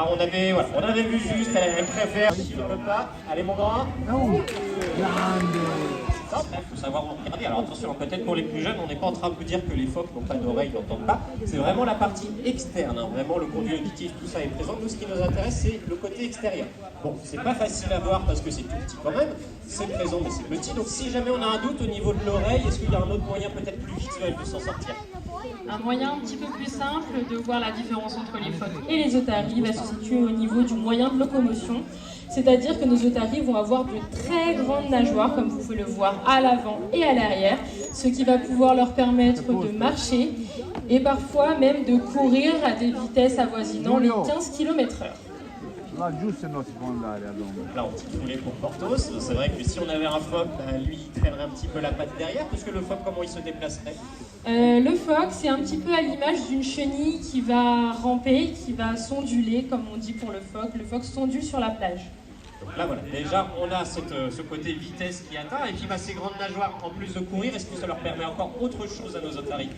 Ah, on avait vu juste, elle préfère, si tu ne peux pas. Allez, mon grand. Il faut savoir où regarder. Alors attention, peut-être pour les plus jeunes, on n'est pas en train de vous dire que les phoques n'ont pas d'oreilles, n'entendent pas. C'est vraiment la partie externe, hein. Vraiment le conduit auditif, tout ça est présent. Nous, ce qui nous intéresse, c'est le côté extérieur. Bon, c'est pas facile à voir parce que c'est tout petit quand même. C'est présent, mais c'est petit. Donc si jamais on a un doute au niveau de l'oreille, est-ce qu'il y a un autre moyen peut-être plus visuel de s'en sortir? Un moyen un petit peu plus simple de voir la différence entre les phoques et les otaries va se situer au niveau du moyen de locomotion. C'est-à-dire que nos otaries vont avoir de très grandes nageoires, comme vous pouvez le voir à l'avant et à l'arrière, ce qui va pouvoir leur permettre de marcher et parfois même de courir à des vitesses avoisinant les 15 km/h. Laggiù se no si può andare all'ombra. Là, on petit poulet pour Portos. C'est vrai que si on avait un phoque, lui, il traînerait un petit peu la patte derrière, parce que le phoque, comment il se déplacerait? Le phoque, c'est un petit peu à l'image d'une chenille qui va ramper, qui va s'onduler, comme on dit pour le phoque. Le phoque s'ondule sur la plage. Donc là, voilà, déjà, on a ce côté vitesse qui atteint, et puis ces grandes nageoires, en plus de courir, est-ce que ça leur permet encore autre chose à nos otaries?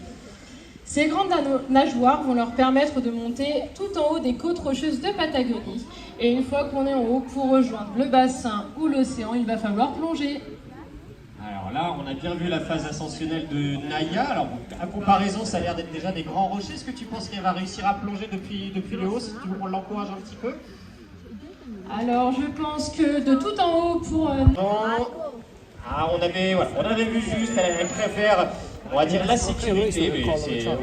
Ces grandes nageoires vont leur permettre de monter tout en haut des côtes rocheuses de Patagonie. Et une fois qu'on est en haut, pour rejoindre le bassin ou l'océan, il va falloir plonger. Alors là, on a bien vu la phase ascensionnelle de Naya. Alors, à comparaison, ça a l'air d'être déjà des grands rochers. Est-ce que tu penses qu'elle va réussir à plonger depuis le haut, si on l'encourage un petit peu? Alors, je pense que de tout en haut pour... Non. Ah, on avait vu juste, elle préfère, on va dire, la sécurité, mais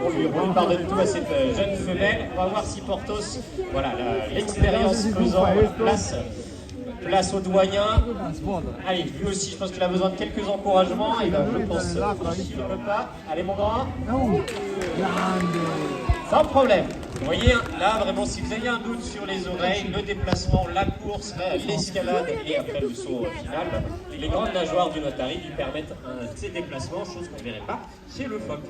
on lui pardonne tout à cette jeune femelle. On va voir si Portos, voilà, l'expérience faisant place au doyen. Allez, lui aussi, je pense qu'il a besoin de quelques encouragements. Et ben, je pense qu'il ne peut pas. Allez, mon grand. Sans problème. Vous voyez, là, vraiment, si vous avez un doute sur les oreilles, le déplacement, la course, l'escalade et après le saut final, les grandes nageoires du otarie lui permettent ces déplacements, chose qu'on ne verrait pas chez le phoque.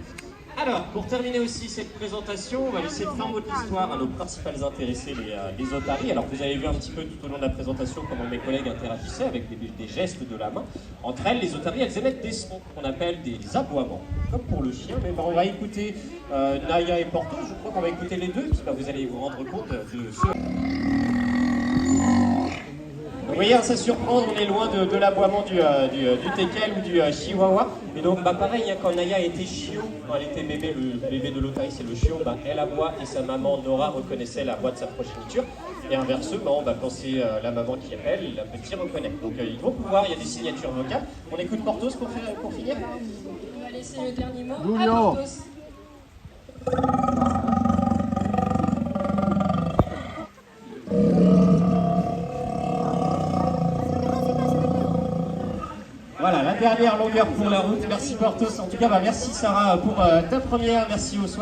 Alors, pour terminer aussi cette présentation, on va laisser fin mot de l'histoire à nos principales intéressés, les otaries. Alors, vous avez vu un petit peu tout au long de la présentation comment mes collègues interagissaient avec des gestes de la main. Entre elles, les otaries, elles émettent des sons qu'on appelle des aboiements, comme pour le chien. Mais on va écouter Naya et Portos, je crois qu'on va écouter les deux, puis vous allez vous rendre compte de ce... Vous voyez, ça surprend, on est loin de l'aboiement du teckel ou du chihuahua. Et donc, pareil, quand Naya était chiot, quand elle était bébé, le bébé de l'otarie, c'est le chiot, elle aboie et sa maman Nora reconnaissait la voix de sa progéniture. Et inversement, quand c'est la maman qui appelle, la petite reconnaît. Donc, ils vont pouvoir, il y a des signatures vocales. On écoute Portos pour finir. On va laisser le dernier mot à Giulio. Portos. Voilà, la dernière longueur pour la route. Merci Portos. En tout cas, merci Sarah pour ta première. Merci au soir.